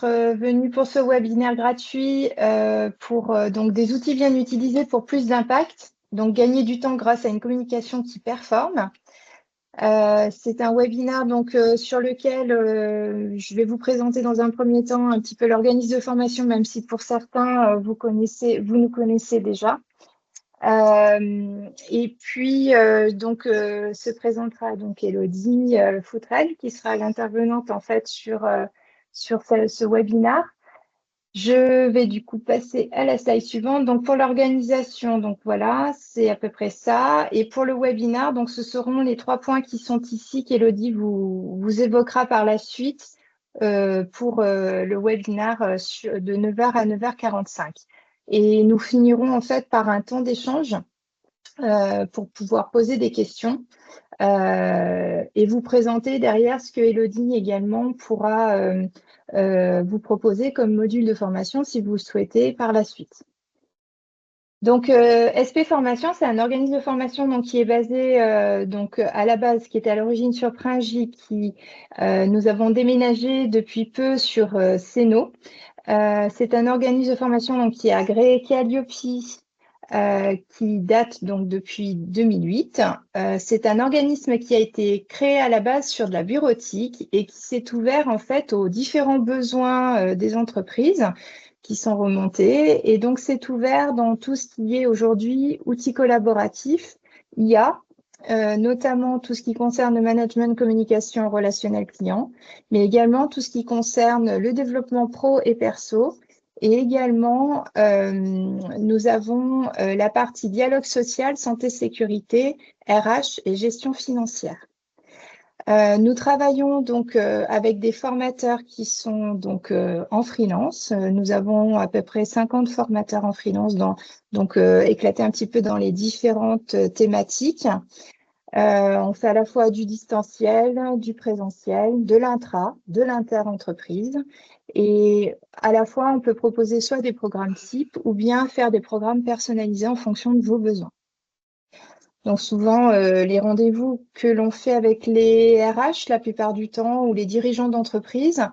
venue pour ce webinaire gratuit pour donc des outils bien utilisés pour plus d'impact, donc gagner du temps grâce à une communication qui performe. C'est un webinaire donc, sur lequel je vais vous présenter dans un premier temps un petit peu l'organisme de formation, même si pour certains, vous nous connaissez déjà. Et puis, se présentera donc Élodie Foutrel, qui sera l'intervenante en fait sur ce webinaire. Je vais du coup passer à la slide suivante. Donc, pour l'organisation, donc voilà, c'est à peu près ça. Et pour le webinaire, donc ce seront les 3 points qui sont ici qu'Élodie vous évoquera par la suite pour le webinaire de 9h à 9h45. Et nous finirons en fait par un temps d'échange pour pouvoir poser des questions et vous présenter derrière ce que Élodie également pourra vous proposer comme module de formation si vous le souhaitez par la suite. Donc, SP Formation, c'est un organisme de formation donc, qui est basé à la base, qui était à l'origine sur Pringy, qui nous avons déménagé depuis peu sur Sénaux. C'est un organisme de formation donc, qui est agréé Calliope, qui date donc depuis 2008. C'est un organisme qui a été créé à la base sur de la bureautique et qui s'est ouvert en fait aux différents besoins des entreprises qui sont remontés. Et donc, c'est ouvert dans tout ce qui est aujourd'hui outils collaboratifs, IA, notamment tout ce qui concerne le management, communication, relationnel client, mais également tout ce qui concerne le développement pro et perso. Et également, nous avons la partie dialogue social, santé, sécurité, RH et gestion financière. Nous travaillons donc avec des formateurs qui sont donc en freelance. Nous avons à peu près 50 formateurs en freelance, éclatés un petit peu dans les différentes thématiques. On fait à la fois du distanciel, du présentiel, de l'intra, de l'inter-entreprise. Et à la fois, on peut proposer soit des programmes types ou bien faire des programmes personnalisés en fonction de vos besoins. Donc souvent, les rendez-vous que l'on fait avec les RH, la plupart du temps, ou les dirigeants d'entreprise,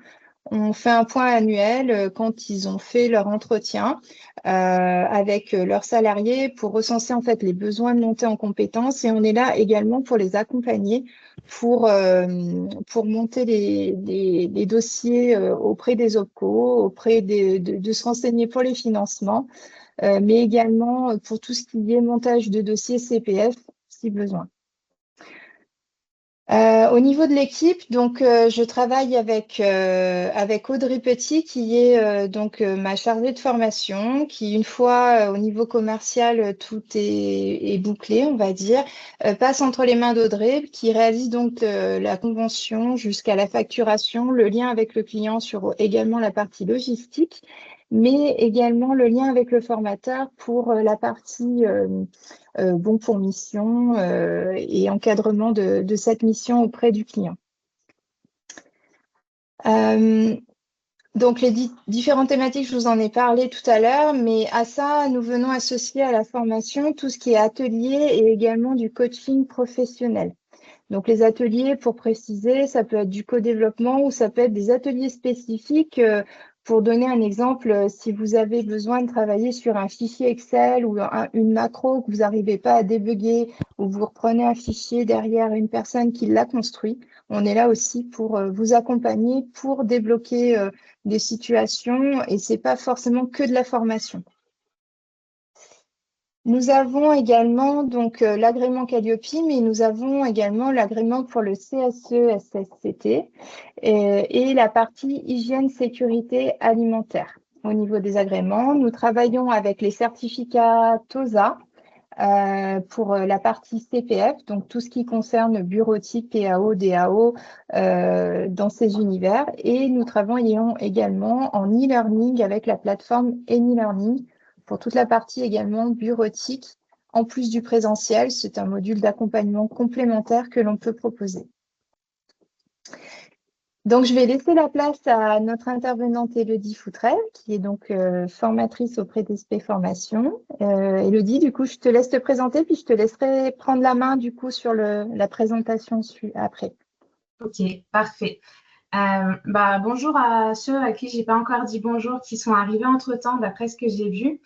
on fait un point annuel quand ils ont fait leur entretien avec leurs salariés pour recenser en fait les besoins de montée en compétences, et on est là également pour les accompagner pour monter les dossiers auprès des OPCO, auprès de se renseigner pour les financements, mais également pour tout ce qui est montage de dossiers CPF si besoin. Au niveau de l'équipe, donc je travaille avec Audrey Petit, qui est ma chargée de formation, qui une fois au niveau commercial tout est bouclé, on va dire, passe entre les mains d'Audrey, qui réalise donc la convention jusqu'à la facturation, le lien avec le client sur également la partie logistique, mais également le lien avec le formateur pour la partie bon pour mission et encadrement de cette mission auprès du client. Donc, les différentes thématiques, je vous en ai parlé tout à l'heure, mais à ça, nous venons associer à la formation tout ce qui est atelier et également du coaching professionnel. Donc, les ateliers, pour préciser, ça peut être du co-développement ou ça peut être des ateliers spécifiques. Pour donner un exemple, si vous avez besoin de travailler sur un fichier Excel ou une macro que vous n'arrivez pas à débugger, ou vous reprenez un fichier derrière une personne qui l'a construit, on est là aussi pour vous accompagner pour débloquer des situations, et ce n'est pas forcément que de la formation. Nous avons également donc l'agrément Calliope, mais nous avons également l'agrément pour le CSE-SSCT et la partie hygiène sécurité alimentaire. Au niveau des agréments, nous travaillons avec les certificats TOSA pour la partie CPF, donc tout ce qui concerne bureautique, PAO, DAO dans ces univers. Et nous travaillons également en e-learning avec la plateforme AnyLearning pour toute la partie également bureautique, en plus du présentiel. C'est un module d'accompagnement complémentaire que l'on peut proposer. Donc, je vais laisser la place à notre intervenante Élodie Foutrel, qui est donc formatrice auprès d'SP Formation. Élodie, du coup, je te laisse te présenter, puis je te laisserai prendre la main, du coup, sur la présentation après. Ok, parfait. Bonjour à ceux à qui j'ai pas encore dit bonjour, qui sont arrivés entre-temps, d'après ce que j'ai vu.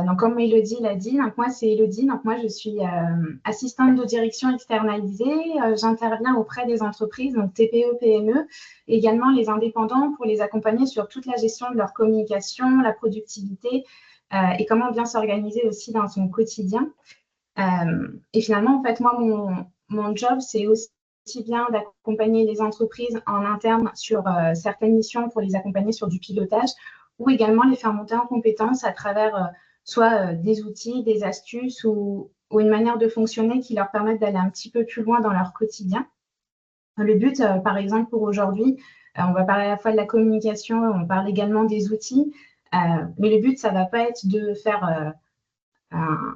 Donc, comme Elodie l'a dit, donc moi, c'est Elodie. Donc, moi, je suis assistante de direction externalisée. J'interviens auprès des entreprises, donc TPE, PME, et également les indépendants pour les accompagner sur toute la gestion de leur communication, la productivité et comment bien s'organiser aussi dans son quotidien. Et finalement, en fait, moi, mon job, c'est aussi bien d'accompagner les entreprises en interne sur certaines missions pour les accompagner sur du pilotage ou également les faire monter en compétences à travers soit des outils, des astuces ou une manière de fonctionner qui leur permettent d'aller un petit peu plus loin dans leur quotidien. Le but, par exemple, pour aujourd'hui, on va parler à la fois de la communication, on parle également des outils, mais le but, ça ne va pas être de faire un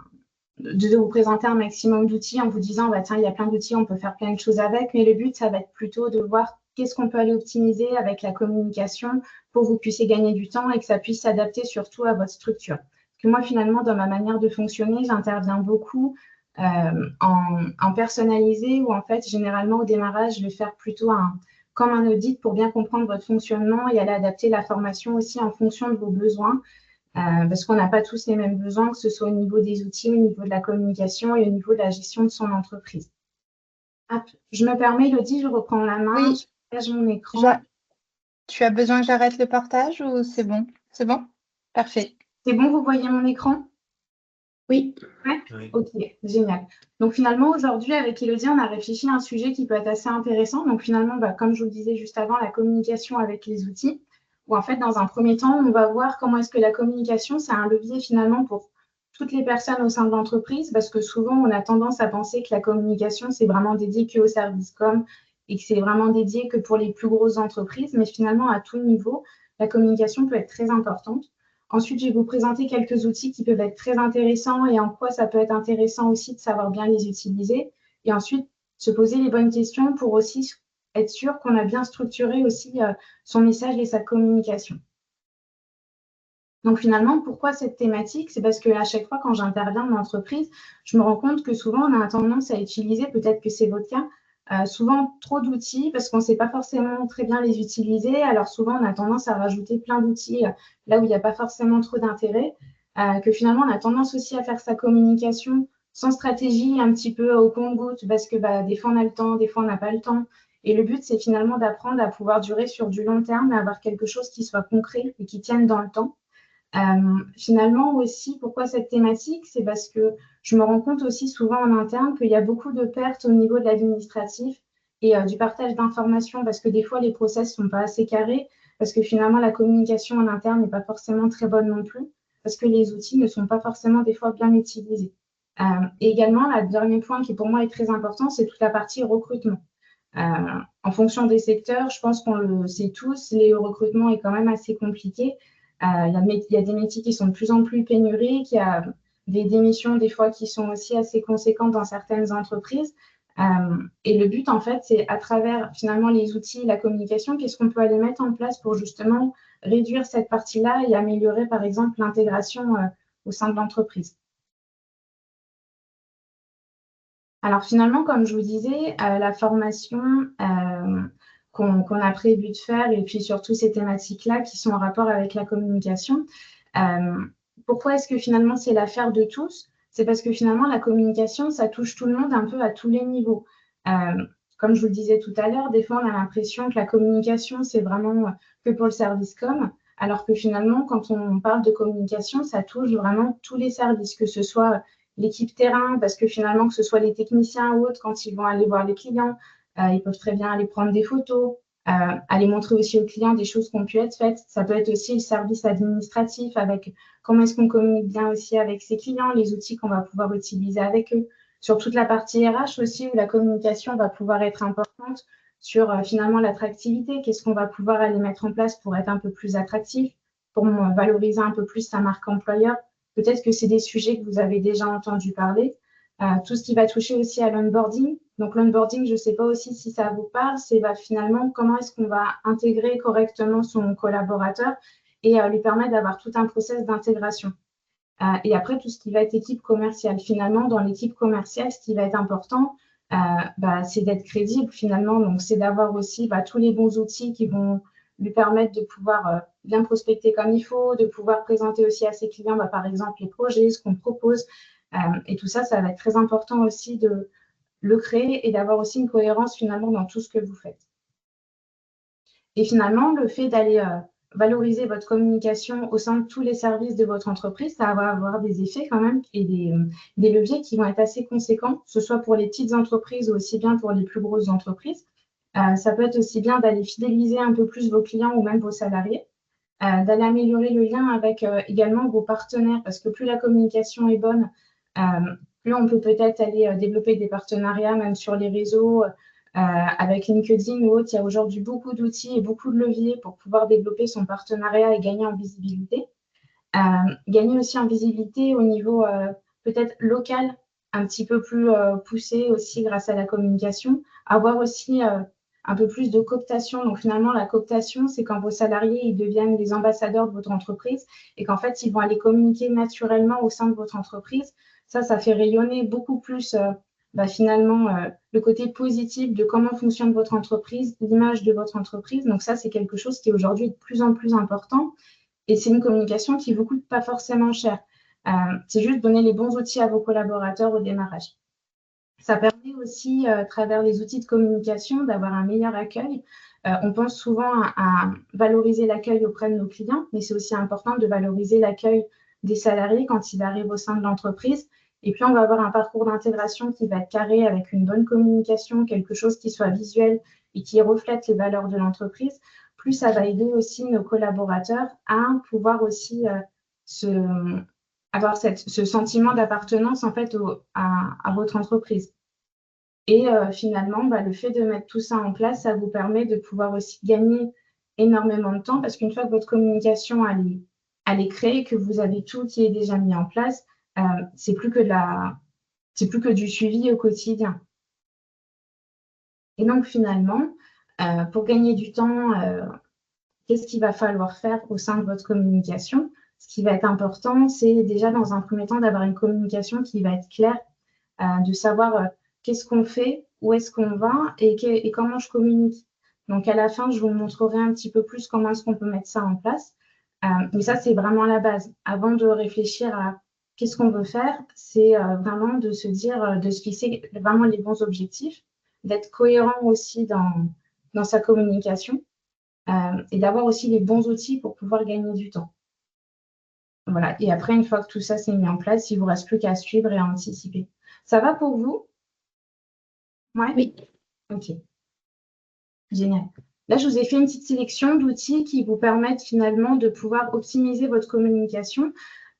de vous présenter un maximum d'outils en vous disant, bah, tiens, il y a plein d'outils, on peut faire plein de choses avec, mais le but, ça va être plutôt de voir qu'est-ce qu'on peut aller optimiser avec la communication pour que vous puissiez gagner du temps et que ça puisse s'adapter surtout à votre structure. Parce que moi, finalement, dans ma manière de fonctionner, j'interviens beaucoup en personnalisé ou en fait, généralement, au démarrage, je vais faire plutôt comme un audit pour bien comprendre votre fonctionnement et aller adapter la formation aussi en fonction de vos besoins parce qu'on n'a pas tous les mêmes besoins, que ce soit au niveau des outils, au niveau de la communication et au niveau de la gestion de son entreprise. Hop, je me permets, Elodie, je reprends la main, Oui, je partage mon écran. tu as besoin que j'arrête le partage ou c'est bon? C'est bon? Parfait. C'est bon, vous voyez mon écran? Oui. Ouais. Oui. Ok, génial. Donc finalement, aujourd'hui, avec Elodie, on a réfléchi à un sujet qui peut être assez intéressant. Donc finalement, comme je vous le disais juste avant, la communication avec les outils, où en fait, dans un premier temps, on va voir comment est-ce que la communication, c'est un levier finalement pour toutes les personnes au sein de l'entreprise, parce que souvent, on a tendance à penser que la communication, c'est vraiment dédié qu'au service com et que c'est vraiment dédié que pour les plus grosses entreprises, mais finalement, à tout niveau, la communication peut être très importante. Ensuite, je vais vous présenter quelques outils qui peuvent être très intéressants et en quoi ça peut être intéressant aussi de savoir bien les utiliser. Et ensuite, se poser les bonnes questions pour aussi être sûr qu'on a bien structuré aussi son message et sa communication. Donc finalement, pourquoi cette thématique? C'est parce qu'à chaque fois quand j'interviens dans l'entreprise, je me rends compte que souvent on a tendance à utiliser, peut-être que c'est votre cas, souvent trop d'outils parce qu'on ne sait pas forcément très bien les utiliser. Alors souvent on a tendance à rajouter plein d'outils là où il n'y a pas forcément trop d'intérêt. Que finalement on a tendance aussi à faire sa communication sans stratégie, un petit peu au compte-gouttes parce que des fois on a le temps, des fois on n'a pas le temps. Et le but c'est finalement d'apprendre à pouvoir durer sur du long terme et avoir quelque chose qui soit concret et qui tienne dans le temps. Finalement aussi, pourquoi cette thématique? C'est parce que je me rends compte aussi souvent en interne qu'il y a beaucoup de pertes au niveau de l'administratif et du partage d'informations parce que des fois les process ne sont pas assez carrés, parce que finalement la communication en interne n'est pas forcément très bonne non plus, parce que les outils ne sont pas forcément des fois bien utilisés. Et également, le dernier point qui pour moi est très important, c'est toute la partie recrutement. En fonction des secteurs, je pense qu'on le sait tous, le recrutement est quand même assez compliqué. Il y a des métiers qui sont de plus en plus pénuriques, il y a des démissions des fois qui sont aussi assez conséquentes dans certaines entreprises. Et le but, en fait, c'est à travers finalement les outils, la communication, qu'est-ce qu'on peut aller mettre en place pour justement réduire cette partie-là et améliorer, par exemple, l'intégration au sein de l'entreprise. Alors finalement, comme je vous disais, la formation qu'on a prévu de faire et puis surtout ces thématiques-là qui sont en rapport avec la communication, pourquoi est-ce que finalement c'est l'affaire de tous? C'est parce que finalement la communication, ça touche tout le monde un peu à tous les niveaux. Comme je vous le disais tout à l'heure, des fois on a l'impression que la communication, c'est vraiment que pour le service com, alors que finalement, quand on parle de communication, ça touche vraiment tous les services, que ce soit l'équipe terrain, parce que finalement, que ce soit les techniciens ou autres, quand ils vont aller voir les clients, ils peuvent très bien aller prendre des photos, aller montrer aussi aux clients des choses qui ont pu être faites. Ça peut être aussi le service administratif avec comment est-ce qu'on communique bien aussi avec ses clients, les outils qu'on va pouvoir utiliser avec eux. Sur toute la partie RH aussi, où la communication va pouvoir être importante sur finalement l'attractivité, qu'est-ce qu'on va pouvoir aller mettre en place pour être un peu plus attractif, pour valoriser un peu plus sa marque employeur. Peut-être que c'est des sujets que vous avez déjà entendu parler. Tout ce qui va toucher aussi à l'onboarding. Donc l'onboarding, je ne sais pas aussi si ça vous parle, c'est finalement comment est-ce qu'on va intégrer correctement son collaborateur et lui permettre d'avoir tout un process d'intégration. Et après, tout ce qui va être équipe commerciale. Finalement, dans l'équipe commerciale, ce qui va être important, c'est d'être crédible finalement. Donc, c'est d'avoir aussi tous les bons outils qui vont lui permettre de pouvoir bien prospecter comme il faut, de pouvoir présenter aussi à ses clients, par exemple, les projets, ce qu'on propose. Et tout ça, ça va être très important aussi de le créer et d'avoir aussi une cohérence finalement dans tout ce que vous faites. Et finalement, le fait d'aller valoriser votre communication au sein de tous les services de votre entreprise, ça va avoir des effets quand même et des leviers qui vont être assez conséquents, que ce soit pour les petites entreprises ou aussi bien pour les plus grosses entreprises. Ça peut être aussi bien d'aller fidéliser un peu plus vos clients ou même vos salariés, d'aller améliorer le lien avec également vos partenaires, parce que plus la communication est bonne, plus on peut peut-être aller développer des partenariats, même sur les réseaux, avec LinkedIn ou autre. Il y a aujourd'hui beaucoup d'outils et beaucoup de leviers pour pouvoir développer son partenariat et gagner en visibilité. Gagner aussi en visibilité au niveau peut-être local, un petit peu plus poussé aussi grâce à la communication. Avoir aussi un peu plus de cooptation. Donc finalement, la cooptation, c'est quand vos salariés ils deviennent les ambassadeurs de votre entreprise et qu'en fait, ils vont aller communiquer naturellement au sein de votre entreprise. Ça fait rayonner beaucoup plus finalement le côté positif de comment fonctionne votre entreprise, l'image de votre entreprise. Donc ça, c'est quelque chose qui aujourd'hui est de plus en plus important. Et c'est une communication qui ne vous coûte pas forcément cher. C'est juste donner les bons outils à vos collaborateurs au démarrage. Ça permet aussi, à travers les outils de communication, d'avoir un meilleur accueil. On pense souvent à valoriser l'accueil auprès de nos clients, mais c'est aussi important de valoriser l'accueil des salariés quand ils arrivent au sein de l'entreprise. Et puis, on va avoir un parcours d'intégration qui va être carré avec une bonne communication, quelque chose qui soit visuel et qui reflète les valeurs de l'entreprise. Plus ça va aider aussi nos collaborateurs à pouvoir aussi avoir ce sentiment d'appartenance en fait à votre entreprise. Et finalement, le fait de mettre tout ça en place, ça vous permet de pouvoir aussi gagner énormément de temps parce qu'une fois que votre communication elle est créée, que vous avez tout qui est déjà mis en place, c'est plus que du suivi au quotidien. Et donc finalement, pour gagner du temps, qu'est-ce qu'il va falloir faire au sein de votre communication? Ce qui va être important, c'est déjà dans un premier temps d'avoir une communication qui va être claire, de savoir qu'est-ce qu'on fait, où est-ce qu'on va et comment je communique. Donc à la fin, je vous montrerai un petit peu plus comment est-ce qu'on peut mettre ça en place. Mais ça, c'est vraiment la base. Avant de réfléchir à qu'est-ce qu'on veut faire, c'est vraiment de se dire, de se fixer vraiment les bons objectifs, d'être cohérent aussi dans sa communication et d'avoir aussi les bons outils pour pouvoir gagner du temps. Voilà. Et après, une fois que tout ça s'est mis en place, il ne vous reste plus qu'à suivre et à anticiper. Ça va pour vous? Ouais? Oui. Ok. Génial. Là, je vous ai fait une petite sélection d'outils qui vous permettent finalement de pouvoir optimiser votre communication.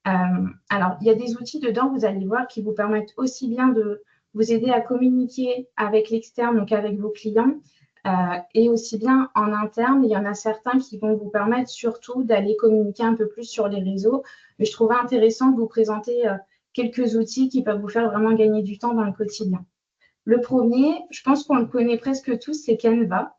Alors, il y a des outils dedans, vous allez voir, qui vous permettent aussi bien de vous aider à communiquer avec l'externe, donc avec vos clients, et aussi bien en interne. Il y en a certains qui vont vous permettre surtout d'aller communiquer un peu plus sur les réseaux. Mais je trouvais intéressant de vous présenter quelques outils qui peuvent vous faire vraiment gagner du temps dans le quotidien. Le premier, je pense qu'on le connaît presque tous, c'est Canva.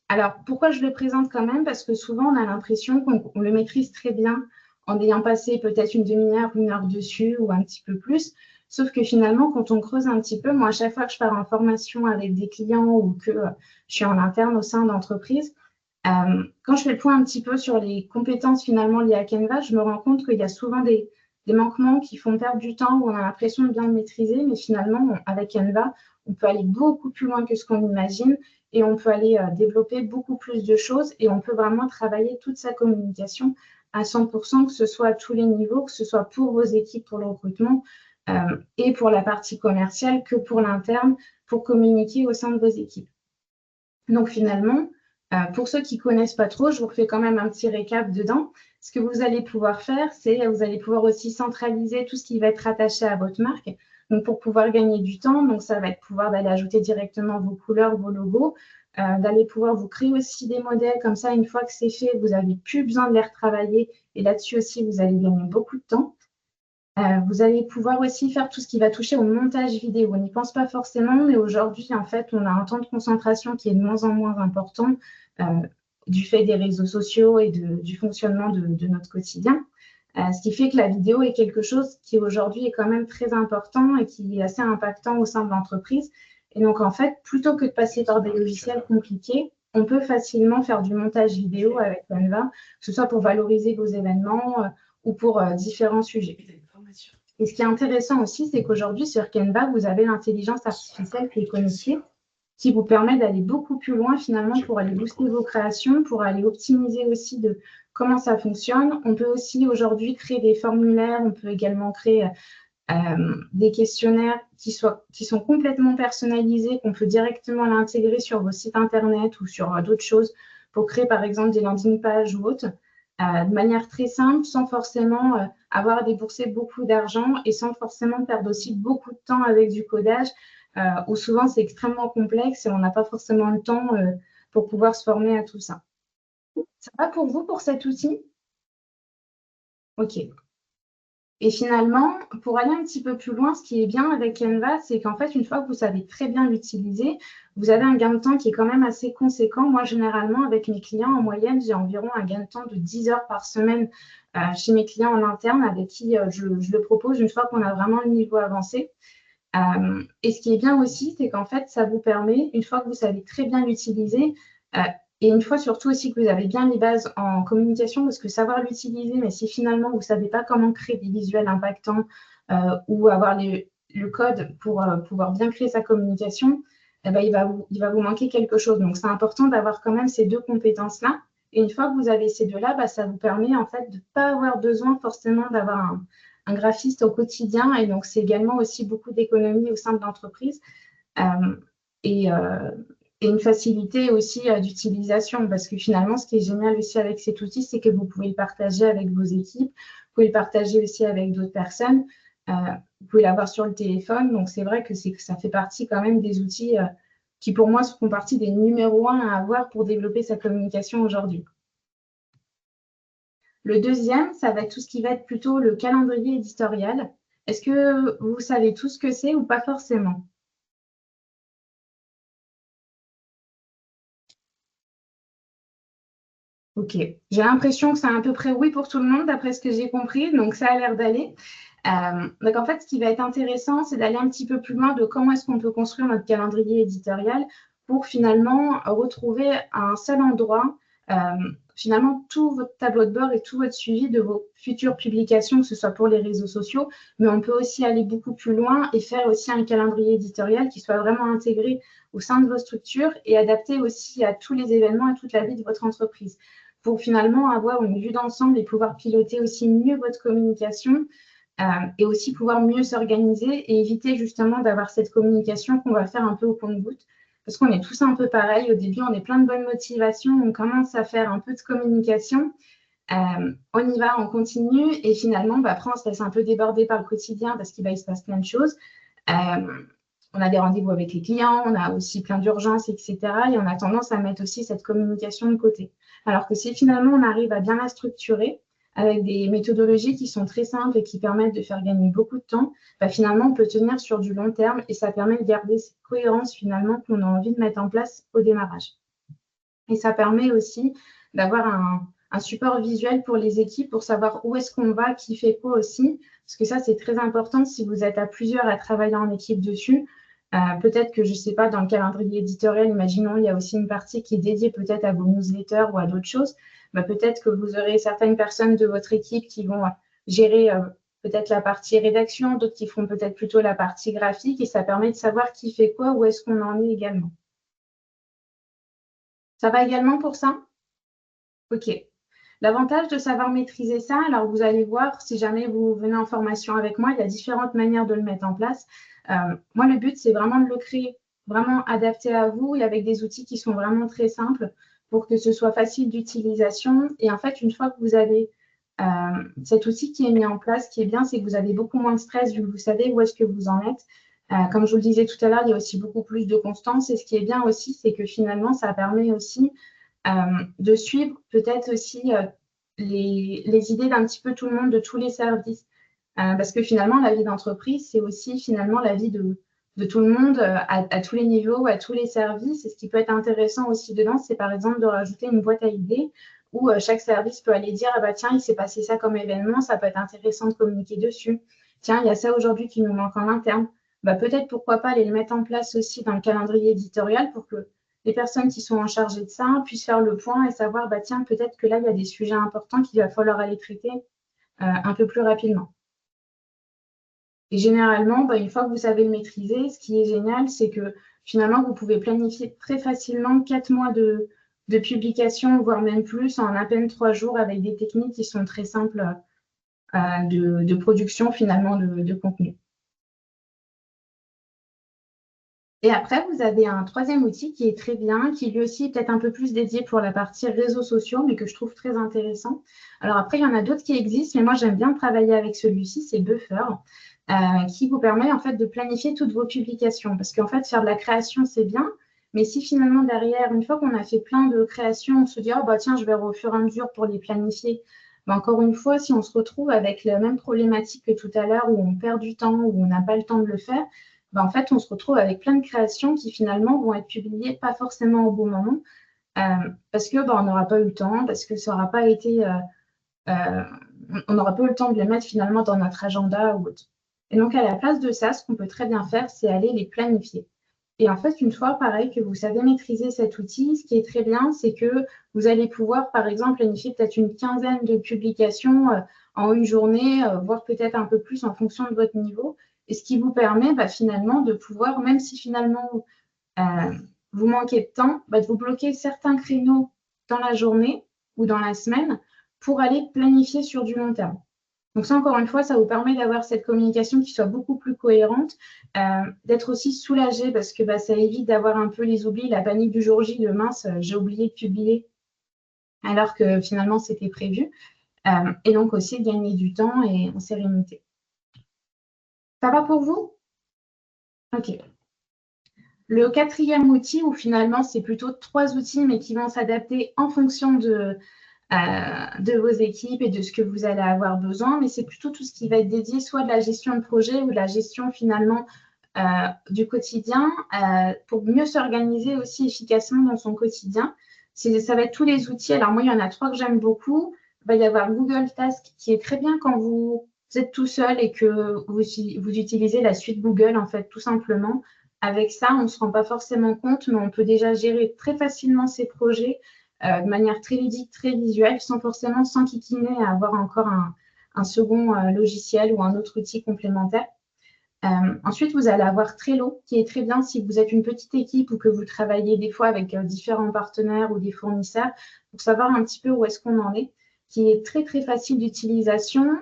Alors, pourquoi je le présente quand même? Parce que souvent, on a l'impression qu'on le maîtrise très bien en ayant passé peut-être une demi-heure, une heure dessus ou un petit peu plus. Sauf que finalement, quand on creuse un petit peu, moi, à chaque fois que je pars en formation avec des clients ou que je suis en interne au sein d'entreprise, quand je fais le point un petit peu sur les compétences finalement liées à Canva, je me rends compte qu'il y a souvent des manquements qui font perdre du temps où on a l'impression de bien le maîtriser, mais finalement, avec Canva, on peut aller beaucoup plus loin que ce qu'on imagine et on peut aller développer beaucoup plus de choses et on peut vraiment travailler toute sa communication à 100%, que ce soit à tous les niveaux, que ce soit pour vos équipes, pour le recrutement et pour la partie commerciale que pour l'interne, pour communiquer au sein de vos équipes. Donc finalement, pour ceux qui ne connaissent pas trop, je vous refais quand même un petit récap dedans. Ce que vous allez pouvoir faire, c'est vous allez pouvoir aussi centraliser tout ce qui va être attaché à votre marque. Donc, pour pouvoir gagner du temps, donc ça va être pouvoir d'aller ajouter directement vos couleurs, vos logos, d'aller pouvoir vous créer aussi des modèles. Comme ça, une fois que c'est fait, vous n'avez plus besoin de les retravailler. Et là-dessus aussi, vous allez gagner beaucoup de temps. Vous allez pouvoir aussi faire tout ce qui va toucher au montage vidéo. On n'y pense pas forcément, mais aujourd'hui, en fait, on a un temps de concentration qui est de moins en moins important du fait des réseaux sociaux et du fonctionnement de notre quotidien. Ce qui fait que la vidéo est quelque chose qui aujourd'hui est quand même très important et qui est assez impactant au sein de l'entreprise. Et donc, en fait, plutôt que de passer par des logiciels compliqués, on peut facilement faire du montage vidéo avec Canva, que ce soit pour valoriser vos événements ou pour différents sujets. Et ce qui est intéressant aussi, c'est qu'aujourd'hui, sur Canva, vous avez l'intelligence artificielle qui est connectée, qui vous permet d'aller beaucoup plus loin finalement pour aller booster vos créations, pour aller optimiser aussi de comment ça fonctionne. On peut aussi aujourd'hui créer des formulaires, on peut également créer des questionnaires qui sont complètement personnalisés, qu'on peut directement l'intégrer sur vos sites internet ou sur d'autres choses pour créer par exemple des landing pages ou autres, de manière très simple, sans forcément avoir à débourser beaucoup d'argent et sans forcément perdre aussi beaucoup de temps avec du codage, où souvent c'est extrêmement complexe et on n'a pas forcément le temps pour pouvoir se former à tout ça. Ça va pour vous pour cet outil? Ok. Et finalement, pour aller un petit peu plus loin, ce qui est bien avec Canva, c'est qu'en fait, une fois que vous savez très bien l'utiliser, vous avez un gain de temps qui est quand même assez conséquent. Moi, généralement, avec mes clients, en moyenne, j'ai environ un gain de temps de 10 heures par semaine chez mes clients en interne, avec qui je le propose une fois qu'on a vraiment le niveau avancé. Et ce qui est bien aussi, c'est qu'en fait, ça vous permet, une fois que vous savez très bien l'utiliser, et une fois surtout aussi que vous avez bien les bases en communication, parce que savoir l'utiliser, mais si finalement vous ne savez pas comment créer des visuels impactants ou avoir le code pour pouvoir bien créer sa communication, eh ben, il va vous manquer quelque chose. Donc, c'est important d'avoir quand même ces deux compétences-là. Et une fois que vous avez ces deux-là, bah, ça vous permet en fait de ne pas avoir besoin forcément d'avoir un graphiste au quotidien. Et donc, c'est également aussi beaucoup d'économies au sein de l'entreprise. Et une facilité aussi d'utilisation, parce que finalement, ce qui est génial aussi avec cet outil, c'est que vous pouvez le partager avec vos équipes, vous pouvez le partager aussi avec d'autres personnes, vous pouvez l'avoir sur le téléphone. Donc, c'est vrai que ça fait partie quand même des outils qui, pour moi, font partie des numéros 1 à avoir pour développer sa communication aujourd'hui. Le deuxième, ça va être tout ce qui va être plutôt le calendrier éditorial. Est-ce que vous savez tout ce que c'est ou pas forcément? Ok, j'ai l'impression que c'est à peu près oui pour tout le monde, d'après ce que j'ai compris, donc ça a l'air d'aller. Donc en fait, ce qui va être intéressant, c'est d'aller un petit peu plus loin de comment est-ce qu'on peut construire notre calendrier éditorial pour finalement retrouver à un seul endroit finalement tout votre tableau de bord et tout votre suivi de vos futures publications, que ce soit pour les réseaux sociaux, mais on peut aussi aller beaucoup plus loin et faire aussi un calendrier éditorial qui soit vraiment intégré au sein de vos structures et adapté aussi à tous les événements et toute la vie de votre entreprise, pour finalement avoir une vue d'ensemble et pouvoir piloter aussi mieux votre communication et aussi pouvoir mieux s'organiser et éviter justement d'avoir cette communication qu'on va faire un peu au compte-gouttes, parce qu'on est tous un peu pareil. Au début, on est plein de bonnes motivations, on commence à faire un peu de communication, on y va, on continue, et finalement, après, on se laisse un peu déborder par le quotidien parce qu'il va y se passer plein de choses. On a des rendez-vous avec les clients, on a aussi plein d'urgences, etc. Et on a tendance à mettre aussi cette communication de côté. Alors que si finalement on arrive à bien la structurer avec des méthodologies qui sont très simples et qui permettent de faire gagner beaucoup de temps, finalement on peut tenir sur du long terme et ça permet de garder cette cohérence finalement qu'on a envie de mettre en place au démarrage. Et ça permet aussi d'avoir un support visuel pour les équipes pour savoir où est-ce qu'on va, qui fait quoi aussi, parce que ça c'est très important si vous êtes à plusieurs à travailler en équipe dessus. Peut-être que, je ne sais pas, dans le calendrier éditorial, imaginons, il y a aussi une partie qui est dédiée peut-être à vos newsletters ou à d'autres choses. Peut-être que vous aurez certaines personnes de votre équipe qui vont gérer peut-être la partie rédaction, d'autres qui feront peut-être plutôt la partie graphique, et ça permet de savoir qui fait quoi, où est-ce qu'on en est également. Ça va également pour ça? Ok. L'avantage de savoir maîtriser ça, alors vous allez voir, si jamais vous venez en formation avec moi, il y a différentes manières de le mettre en place. Moi, le but, c'est vraiment de le créer, vraiment adapté à vous et avec des outils qui sont vraiment très simples pour que ce soit facile d'utilisation. Et en fait, une fois que vous avez cet outil qui est mis en place, ce qui est bien, c'est que vous avez beaucoup moins de stress vu que vous savez où est-ce que vous en êtes. Comme je vous le disais tout à l'heure, il y a aussi beaucoup plus de constance. Et ce qui est bien aussi, c'est que finalement, ça permet aussi de suivre peut-être aussi les idées d'un petit peu tout le monde, de tous les services. Parce que finalement, la vie d'entreprise, c'est aussi finalement la vie de tout le monde à tous les niveaux, à tous les services. Et ce qui peut être intéressant aussi dedans, c'est par exemple de rajouter une boîte à idées où chaque service peut aller dire, ah bah tiens, il s'est passé ça comme événement, ça peut être intéressant de communiquer dessus. Tiens, il y a ça aujourd'hui qui nous manque en interne. Bah, peut-être pourquoi pas aller le mettre en place aussi dans le calendrier éditorial pour que les personnes qui sont en charge de ça puissent faire le point et savoir, bah tiens, peut-être que là, il y a des sujets importants qu'il va falloir aller traiter un peu plus rapidement. Et généralement, bah, une fois que vous savez le maîtriser, ce qui est génial, c'est que finalement, vous pouvez planifier très facilement 4 mois de publication, voire même plus, en à peine 3 jours avec des techniques qui sont très simples de production finalement de contenu. Et après, vous avez un troisième outil qui est très bien, qui lui aussi est peut-être un peu plus dédié pour la partie réseaux sociaux, mais que je trouve très intéressant. Alors après, il y en a d'autres qui existent, mais moi, j'aime bien travailler avec celui-ci, c'est Buffer, qui vous permet en fait de planifier toutes vos publications. Parce qu'en fait, faire de la création, c'est bien, mais si finalement, derrière, une fois qu'on a fait plein de créations, on se dit, oh bah tiens, je vais au fur et à mesure pour les planifier. Bah, encore une fois, si on se retrouve avec la même problématique que tout à l'heure, où on perd du temps, où on n'a pas le temps de le faire, ben, en fait, on se retrouve avec plein de créations qui finalement vont être publiées pas forcément au bon moment parce que ben, on n'aura pas eu le temps, parce que ça n'aura pas été, on n'aura pas eu le temps de les mettre finalement dans notre agenda ou autre. Et donc, à la place de ça, ce qu'on peut très bien faire, c'est aller les planifier. Et en fait, une fois, pareil, que vous savez maîtriser cet outil, ce qui est très bien, c'est que vous allez pouvoir, par exemple, planifier peut-être une quinzaine de publications en une journée, voire peut-être un peu plus en fonction de votre niveau. Et ce qui vous permet bah, finalement de pouvoir, même si finalement vous manquez de temps, bah, de vous bloquer certains créneaux dans la journée ou dans la semaine pour aller planifier sur du long terme. Donc ça, encore une fois, ça vous permet d'avoir cette communication qui soit beaucoup plus cohérente, d'être aussi soulagé parce que bah, ça évite d'avoir un peu les oublis, la panique du jour J de mince, j'ai oublié de publier alors que finalement c'était prévu. Et donc aussi gagner du temps et en sérénité. Ça va pour vous? Ok. Le quatrième outil, où finalement c'est plutôt 3 outils, mais qui vont s'adapter en fonction de vos équipes et de ce que vous allez avoir besoin, mais c'est plutôt tout ce qui va être dédié soit de la gestion de projet ou de la gestion finalement du quotidien pour mieux s'organiser aussi efficacement dans son quotidien. Ça va être tous les outils. Alors moi, il y en a 3 que j'aime beaucoup. Il va y avoir Google Task qui est très bien quand vous êtes tout seul et que vous utilisez la suite Google, en fait, tout simplement. Avec ça, on ne se rend pas forcément compte, mais on peut déjà gérer très facilement ses projets de manière très ludique, très visuelle, sans forcément s'enquiquiner à avoir encore un second logiciel ou un autre outil complémentaire. Ensuite, vous allez avoir Trello, qui est très bien si vous êtes une petite équipe ou que vous travaillez des fois avec différents partenaires ou des fournisseurs, pour savoir un petit peu où est-ce qu'on en est, qui est très, très facile d'utilisation.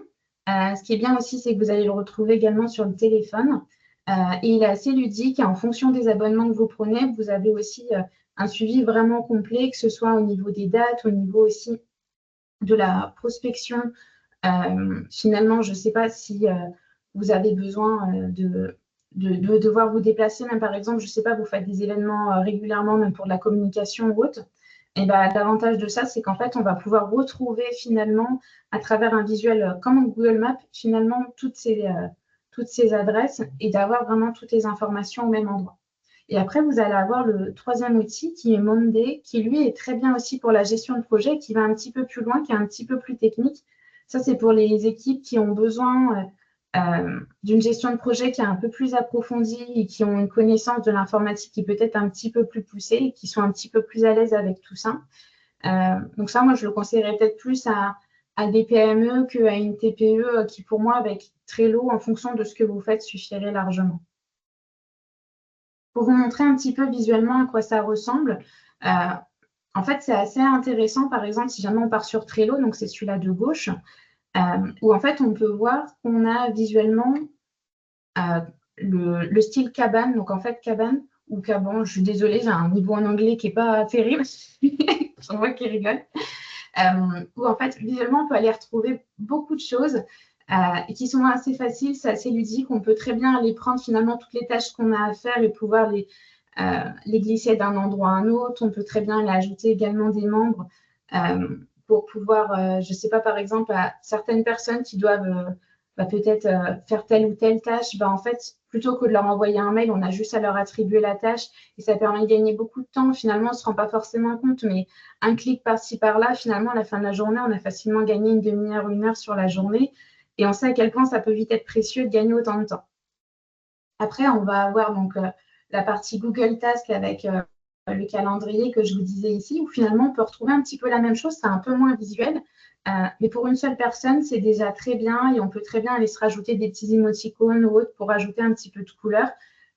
Ce qui est bien aussi, c'est que vous allez le retrouver également sur le téléphone. Et il est assez ludique. Et en fonction des abonnements que vous prenez, vous avez aussi un suivi vraiment complet, que ce soit au niveau des dates, au niveau aussi de la prospection. Finalement, je ne sais pas si vous avez besoin de devoir vous déplacer, même par exemple, je ne sais pas, vous faites des événements régulièrement, même pour de la communication ou autre. Et ben, l'avantage de ça, c'est qu'en fait, on va pouvoir retrouver finalement, à travers un visuel comme Google Maps, finalement, toutes ces adresses et d'avoir vraiment toutes les informations au même endroit. Et après, vous allez avoir le troisième outil qui est Monday, qui lui est très bien aussi pour la gestion de projet, qui va un petit peu plus loin, qui est un petit peu plus technique. Ça, c'est pour les équipes qui ont besoin d'une gestion de projet qui est un peu plus approfondie et qui ont une connaissance de l'informatique qui peut être un petit peu plus poussée et qui sont un petit peu plus à l'aise avec tout ça. Donc ça, moi, je le conseillerais peut-être plus à des PME qu'à une TPE qui, pour moi, avec Trello, en fonction de ce que vous faites, suffirait largement. Pour vous montrer un petit peu visuellement à quoi ça ressemble, en fait, c'est assez intéressant. Par exemple, si jamais on part sur Trello, donc c'est celui-là de gauche, où en fait, on peut voir qu'on a visuellement le style cabane. Donc en fait, cabane ou caban, je suis désolée, j'ai un niveau en anglais qui n'est pas terrible. J'en vois qui rigole. Où en fait, visuellement, on peut aller retrouver beaucoup de choses et qui sont assez faciles, c'est assez ludique. On peut très bien aller prendre finalement toutes les tâches qu'on a à faire et pouvoir les glisser d'un endroit à un autre. On peut très bien aller ajouter également des membres pour pouvoir, je ne sais pas, par exemple, à certaines personnes qui doivent peut-être faire telle ou telle tâche, en fait, plutôt que de leur envoyer un mail, on a juste à leur attribuer la tâche et ça permet de gagner beaucoup de temps. Finalement, on ne se rend pas forcément compte, mais un clic par-ci, par-là, finalement, à la fin de la journée, on a facilement gagné une demi-heure, une heure sur la journée et on sait à quel point ça peut vite être précieux de gagner autant de temps. Après, on va avoir donc la partie Google Task avec le calendrier que je vous disais ici, où finalement, on peut retrouver un petit peu la même chose, c'est un peu moins visuel. Mais pour une seule personne, c'est déjà très bien et on peut très bien aller se rajouter des petits émoticônes ou autres pour rajouter un petit peu de couleur.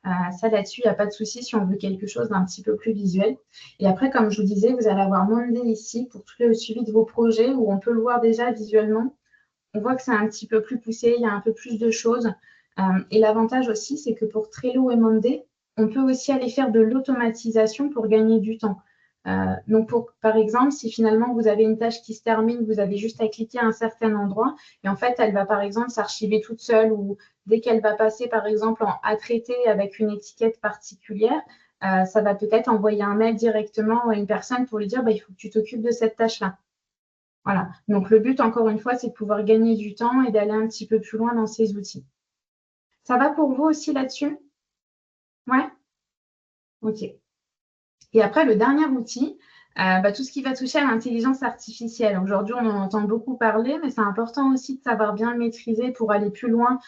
Ça, là-dessus, il n'y a pas de souci si on veut quelque chose d'un petit peu plus visuel. Et après, comme je vous disais, vous allez avoir Monday ici pour tout le suivi de vos projets où on peut le voir déjà visuellement. On voit que c'est un petit peu plus poussé, il y a un peu plus de choses. Et l'avantage aussi, c'est que pour Trello et Monday, on peut aussi aller faire de l'automatisation pour gagner du temps. Donc, par exemple, si finalement vous avez une tâche qui se termine, vous avez juste à cliquer à un certain endroit et en fait, elle va par exemple s'archiver toute seule ou dès qu'elle va passer par exemple en à traiter avec une étiquette particulière, ça va peut-être envoyer un mail directement à une personne pour lui dire il faut que tu t'occupes de cette tâche-là. Voilà. Donc, le but, encore une fois, c'est de pouvoir gagner du temps et d'aller un petit peu plus loin dans ces outils. Ça va pour vous aussi là-dessus? Ouais? OK. Et après, le dernier outil, tout ce qui va toucher à l'intelligence artificielle. Aujourd'hui, on en entend beaucoup parler, mais c'est important aussi de savoir bien le maîtriser pour aller plus loin,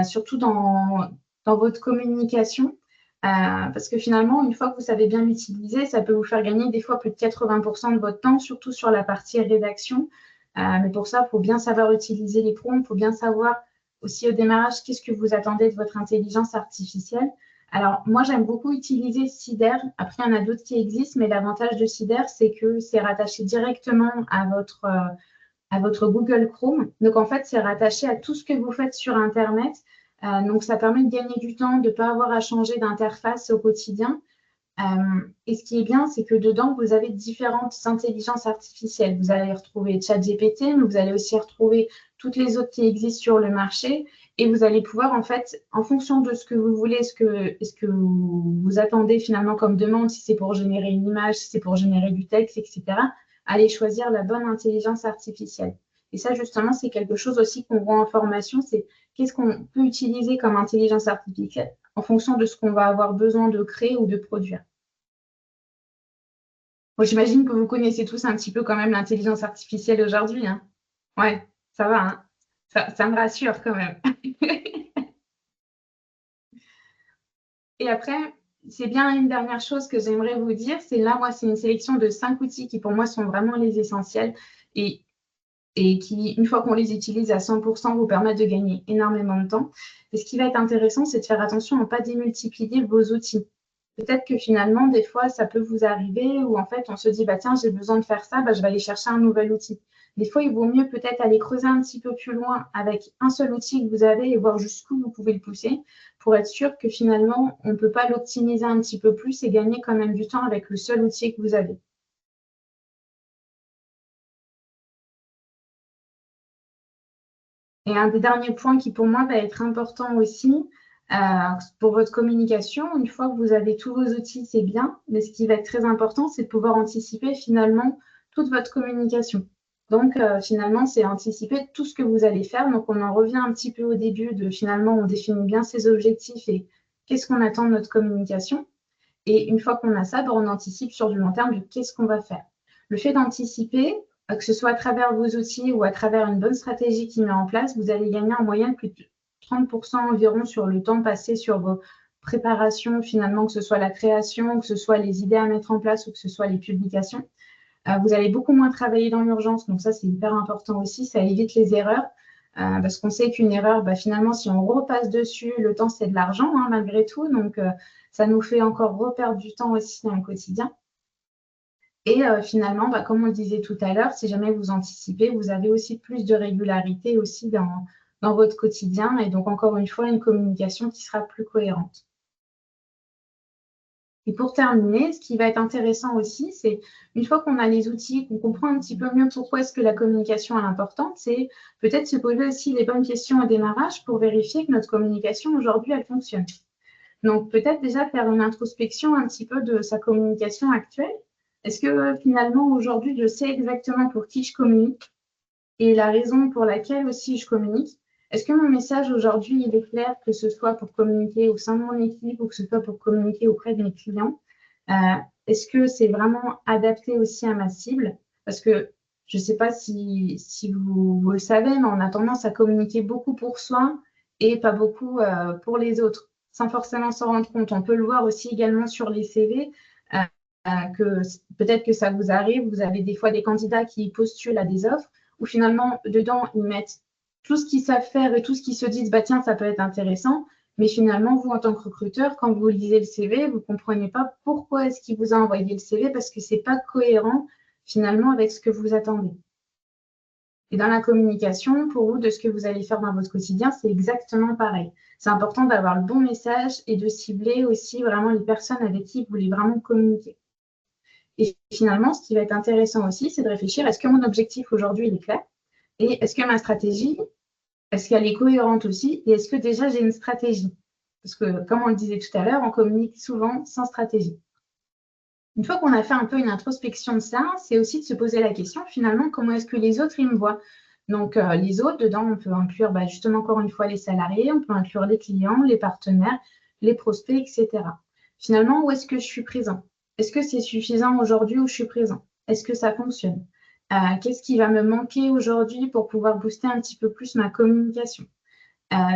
surtout dans votre communication. Parce que finalement, une fois que vous savez bien l'utiliser, ça peut vous faire gagner des fois plus de 80% de votre temps, surtout sur la partie rédaction. Mais pour ça, il faut bien savoir utiliser les prompts, il faut bien savoir aussi au démarrage qu'est-ce que vous attendez de votre intelligence artificielle. Alors, moi, j'aime beaucoup utiliser Cider. Après, il y en a d'autres qui existent, mais l'avantage de Cider, c'est que c'est rattaché directement à votre Google Chrome. Donc, en fait, c'est rattaché à tout ce que vous faites sur Internet. Donc, ça permet de gagner du temps, de ne pas avoir à changer d'interface au quotidien. Et ce qui est bien, c'est que dedans, vous avez différentes intelligences artificielles. Vous allez retrouver ChatGPT, mais vous allez aussi retrouver toutes les autres qui existent sur le marché. Et vous allez pouvoir, en fait, en fonction de ce que vous voulez, est-ce que vous attendez finalement comme demande, si c'est pour générer une image, si c'est pour générer du texte, etc., aller choisir la bonne intelligence artificielle. Et ça, justement, c'est quelque chose aussi qu'on voit en formation, c'est qu'est-ce qu'on peut utiliser comme intelligence artificielle en fonction de ce qu'on va avoir besoin de créer ou de produire. Bon, j'imagine que vous connaissez tous un petit peu quand même l'intelligence artificielle aujourd'hui. Hein. Ouais, ça va. Hein. Ça me rassure quand même. Et après, c'est bien une dernière chose que j'aimerais vous dire. C'est là, moi, c'est une sélection de 5 outils qui, pour moi, sont vraiment les essentiels et qui, une fois qu'on les utilise à 100%, vous permettent de gagner énormément de temps. Et ce qui va être intéressant, c'est de faire attention à ne pas démultiplier vos outils. Peut-être que finalement, des fois, ça peut vous arriver où en fait, on se dit, tiens, j'ai besoin de faire ça, je vais aller chercher un nouvel outil. Des fois, il vaut mieux peut-être aller creuser un petit peu plus loin avec un seul outil que vous avez et voir jusqu'où vous pouvez le pousser pour être sûr que finalement, on ne peut pas l'optimiser un petit peu plus et gagner quand même du temps avec le seul outil que vous avez. Et un des derniers points qui pour moi va être important aussi pour votre communication, une fois que vous avez tous vos outils, c'est bien, mais ce qui va être très important, c'est de pouvoir anticiper finalement toute votre communication. Donc finalement, c'est anticiper tout ce que vous allez faire. Donc on en revient un petit peu au début de finalement, on définit bien ses objectifs et qu'est-ce qu'on attend de notre communication. Et une fois qu'on a ça, on anticipe sur du long terme de qu'est-ce qu'on va faire. Le fait d'anticiper, que ce soit à travers vos outils ou à travers une bonne stratégie qui met en place, vous allez gagner en moyenne plus de 30% environ sur le temps passé sur vos préparations, finalement, que ce soit la création, que ce soit les idées à mettre en place ou que ce soit les publications. Vous allez beaucoup moins travailler dans l'urgence, donc ça, c'est hyper important aussi. Ça évite les erreurs. Parce qu'on sait qu'une erreur, finalement, si on repasse dessus, le temps, c'est de l'argent, hein, malgré tout. Donc, ça nous fait encore reperdre du temps aussi dans le quotidien. Et finalement, comme on le disait tout à l'heure, si jamais vous anticipez, vous avez aussi plus de régularité aussi dans votre quotidien. Et donc, encore une fois, une communication qui sera plus cohérente. Et pour terminer, ce qui va être intéressant aussi, c'est une fois qu'on a les outils, qu'on comprend un petit peu mieux pourquoi est-ce que la communication est importante, c'est peut-être se poser aussi les bonnes questions au démarrage pour vérifier que notre communication aujourd'hui, elle fonctionne. Donc peut-être déjà faire une introspection un petit peu de sa communication actuelle. Est-ce que finalement aujourd'hui, je sais exactement pour qui je communique et la raison pour laquelle aussi je communique? Est-ce que mon message aujourd'hui, il est clair, que ce soit pour communiquer au sein de mon équipe ou que ce soit pour communiquer auprès de mes clients? Est-ce que c'est vraiment adapté aussi à ma cible? Parce que je ne sais pas si vous le savez, mais on a tendance à communiquer beaucoup pour soi et pas beaucoup pour les autres, sans forcément s'en rendre compte. On peut le voir aussi également sur les CV, que peut-être que ça vous arrive, vous avez des fois des candidats qui postulent à des offres où finalement, dedans, ils mettent tout ce qu'ils savent faire et tout ce qu'ils se disent, bah tiens, ça peut être intéressant. Mais finalement, vous, en tant que recruteur, quand vous lisez le CV, vous ne comprenez pas pourquoi est-ce qu'il vous a envoyé le CV parce que ce n'est pas cohérent finalement avec ce que vous attendez. Et dans la communication, pour vous, de ce que vous allez faire dans votre quotidien, c'est exactement pareil. C'est important d'avoir le bon message et de cibler aussi vraiment les personnes avec qui vous voulez vraiment communiquer. Et finalement, ce qui va être intéressant aussi, c'est de réfléchir, est-ce que mon objectif aujourd'hui, il est clair? Et est-ce que ma stratégie, est-ce qu'elle est cohérente aussi? Et est-ce que déjà j'ai une stratégie? Parce que, comme on le disait tout à l'heure, on communique souvent sans stratégie. Une fois qu'on a fait un peu une introspection de ça, c'est aussi de se poser la question, finalement, comment est-ce que les autres, ils me voient? Donc, les autres, dedans, on peut inclure justement, encore une fois, les salariés, on peut inclure les clients, les partenaires, les prospects, etc. Finalement, où est-ce que je suis présent? Est-ce que c'est suffisant aujourd'hui où je suis présent? Est-ce que ça fonctionne? Qu'est-ce qui va me manquer aujourd'hui pour pouvoir booster un petit peu plus ma communication?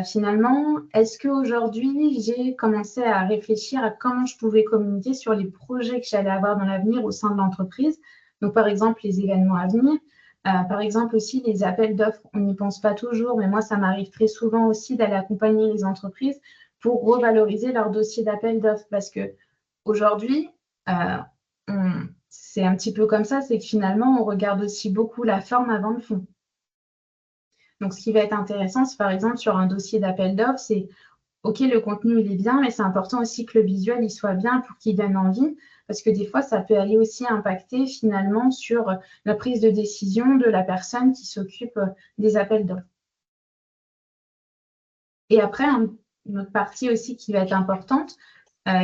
Finalement, est-ce qu'aujourd'hui, j'ai commencé à réfléchir à comment je pouvais communiquer sur les projets que j'allais avoir dans l'avenir au sein de l'entreprise? Donc, par exemple, les événements à venir. Par exemple, aussi, les appels d'offres, on n'y pense pas toujours, mais moi, ça m'arrive très souvent aussi d'aller accompagner les entreprises pour revaloriser leur dossier d'appel d'offres. Parce qu'aujourd'hui, c'est un petit peu comme ça, c'est que finalement, on regarde aussi beaucoup la forme avant le fond. Donc, ce qui va être intéressant, c'est par exemple sur un dossier d'appel d'offres, c'est OK, le contenu, il est bien, mais c'est important aussi que le visuel, il soit bien pour qu'il donne envie, parce que des fois, ça peut aller aussi impacter finalement sur la prise de décision de la personne qui s'occupe des appels d'offres. Et après, une autre partie aussi qui va être importante,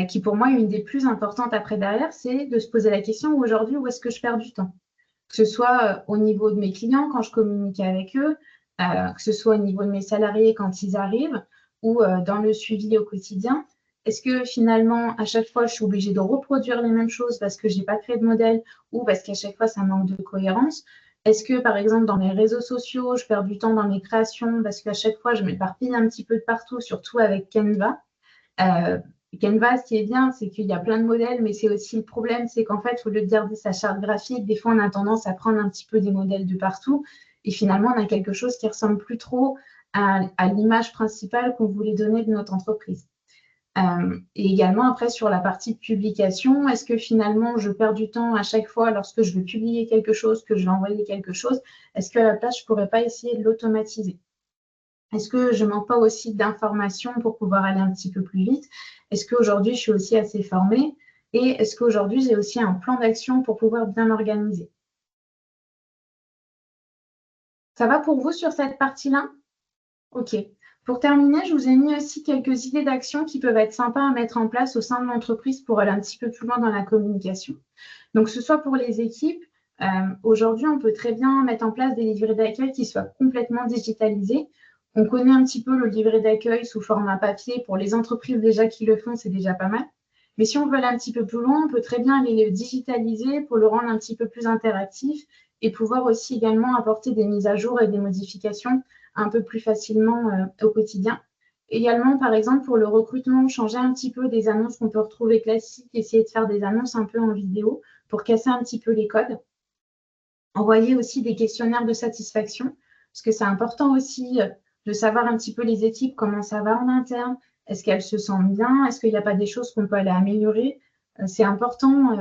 qui pour moi est une des plus importantes après derrière, c'est de se poser la question aujourd'hui, où est-ce que je perds du temps? Que ce soit au niveau de mes clients quand je communique avec eux, que ce soit au niveau de mes salariés quand ils arrivent ou dans le suivi au quotidien. Est-ce que finalement, à chaque fois, je suis obligée de reproduire les mêmes choses parce que je n'ai pas créé de modèle ou parce qu'à chaque fois, ça manque de cohérence? Est-ce que, par exemple, dans mes réseaux sociaux, je perds du temps dans mes créations parce qu'à chaque fois, je m'éparpille un petit peu de partout, surtout avec Canva? Canva, ce qui est bien, c'est qu'il y a plein de modèles, mais c'est aussi le problème, c'est qu'en fait, au lieu de garder sa charte graphique, des fois, on a tendance à prendre un petit peu des modèles de partout. Et finalement, on a quelque chose qui ressemble plus trop à l'image principale qu'on voulait donner de notre entreprise. Et également, après, sur la partie de publication, est-ce que finalement, je perds du temps à chaque fois lorsque je veux publier quelque chose, que je vais envoyer quelque chose? Est-ce qu'à la place, je ne pourrais pas essayer de l'automatiser? Est-ce que je ne manque pas aussi d'informations pour pouvoir aller un petit peu plus vite? Est-ce qu'aujourd'hui, je suis aussi assez formée? Et est-ce qu'aujourd'hui, j'ai aussi un plan d'action pour pouvoir bien m'organiser? Ça va pour vous sur cette partie-là? OK. Pour terminer, je vous ai mis aussi quelques idées d'action qui peuvent être sympas à mettre en place au sein de l'entreprise pour aller un petit peu plus loin dans la communication. Donc, que ce soit pour les équipes, aujourd'hui, on peut très bien mettre en place des livrets d'accueil qui soient complètement digitalisés. On connaît un petit peu le livret d'accueil sous format papier. Pour les entreprises déjà qui le font, c'est déjà pas mal. Mais si on veut aller un petit peu plus loin, on peut très bien aller le digitaliser pour le rendre un petit peu plus interactif et pouvoir aussi également apporter des mises à jour et des modifications un peu plus facilement au quotidien. Également, par exemple, pour le recrutement, changer un petit peu des annonces qu'on peut retrouver classiques, essayer de faire des annonces un peu en vidéo pour casser un petit peu les codes. Envoyer aussi des questionnaires de satisfaction, parce que c'est important aussi de savoir un petit peu les équipes, comment ça va en interne, est-ce qu'elles se sentent bien, est-ce qu'il n'y a pas des choses qu'on peut aller améliorer. C'est important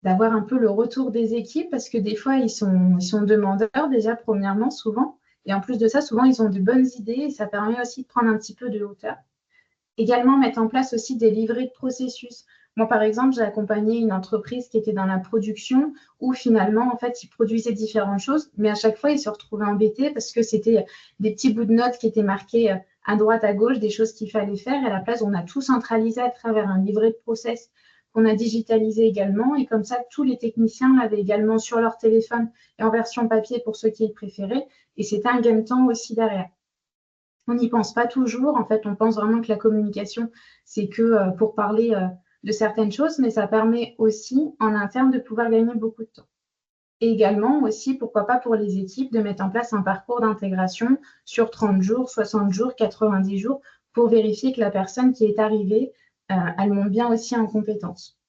d'avoir un peu le retour des équipes, parce que des fois, ils sont demandeurs déjà, premièrement, souvent. Et en plus de ça, souvent, ils ont de bonnes idées et ça permet aussi de prendre un petit peu de hauteur. Également, mettre en place aussi des livrets de processus. Moi, par exemple, j'ai accompagné une entreprise qui était dans la production où finalement, en fait, ils produisaient différentes choses, mais à chaque fois, ils se retrouvaient embêtés parce que c'était des petits bouts de notes qui étaient marqués à droite, à gauche, des choses qu'il fallait faire. Et à la place, on a tout centralisé à travers un livret de process qu'on a digitalisé également. Et comme ça, tous les techniciens l'avaient également sur leur téléphone et en version papier pour ceux qui le préféraient. Et c'était un gain de temps aussi derrière. On n'y pense pas toujours. En fait, on pense vraiment que la communication, c'est que pour parler de certaines choses, mais ça permet aussi en interne de pouvoir gagner beaucoup de temps. Et également aussi, pourquoi pas pour les équipes, de mettre en place un parcours d'intégration sur 30 jours, 60 jours, 90 jours, pour vérifier que la personne qui est arrivée, elle monte bien aussi en compétences.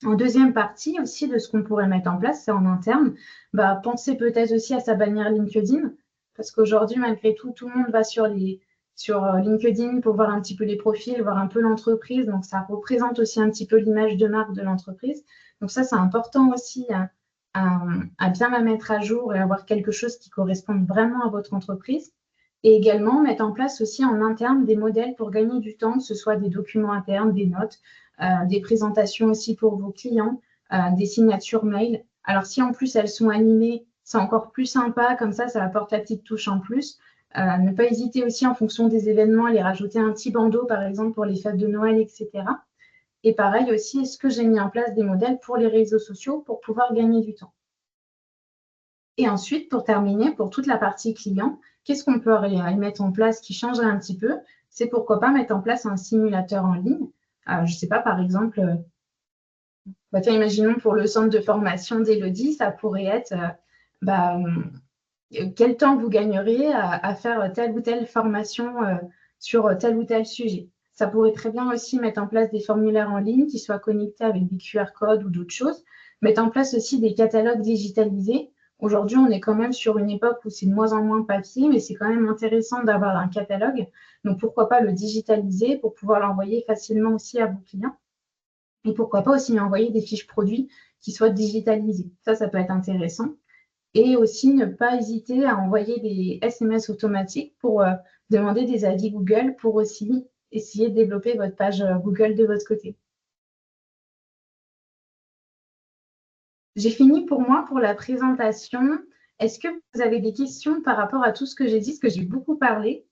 En deuxième partie aussi de ce qu'on pourrait mettre en place, c'est en interne, penser peut-être aussi à sa bannière LinkedIn, parce qu'aujourd'hui, malgré tout, tout le monde va sur LinkedIn pour voir un petit peu les profils, voir un peu l'entreprise, donc ça représente aussi un petit peu l'image de marque de l'entreprise. Donc ça, c'est important aussi à bien la mettre à jour et avoir quelque chose qui corresponde vraiment à votre entreprise. Et également mettre en place aussi en interne des modèles pour gagner du temps, que ce soit des documents internes, des notes, des présentations aussi pour vos clients, des signatures mail. Alors si en plus elles sont animées, c'est encore plus sympa, comme ça apporte la petite touche en plus. Ne pas hésiter aussi en fonction des événements à les rajouter un petit bandeau, par exemple pour les fêtes de Noël, etc. Et pareil aussi, est-ce que j'ai mis en place des modèles pour les réseaux sociaux pour pouvoir gagner du temps? Et ensuite, pour terminer, pour toute la partie client, qu'est-ce qu'on peut y mettre en place qui changerait un petit peu? C'est pourquoi pas mettre en place un simulateur en ligne. Je ne sais pas, par exemple, tiens, imaginons pour le centre de formation d'Élodie, ça pourrait être quel temps vous gagneriez à faire telle ou telle formation sur tel ou tel sujet. Ça pourrait très bien aussi mettre en place des formulaires en ligne qui soient connectés avec des QR codes ou d'autres choses. Mettre en place aussi des catalogues digitalisés. Aujourd'hui, on est quand même sur une époque où c'est de moins en moins papier, mais c'est quand même intéressant d'avoir un catalogue. Donc, pourquoi pas le digitaliser pour pouvoir l'envoyer facilement aussi à vos clients. Et pourquoi pas aussi lui envoyer des fiches produits qui soient digitalisées. Ça peut être intéressant. Et aussi, ne pas hésiter à envoyer des SMS automatiques pour demander des avis Google pour aussi essayer de développer votre page Google de votre côté. J'ai fini pour moi pour la présentation. Est-ce que vous avez des questions par rapport à tout ce que j'ai dit, parce que j'ai beaucoup parlé?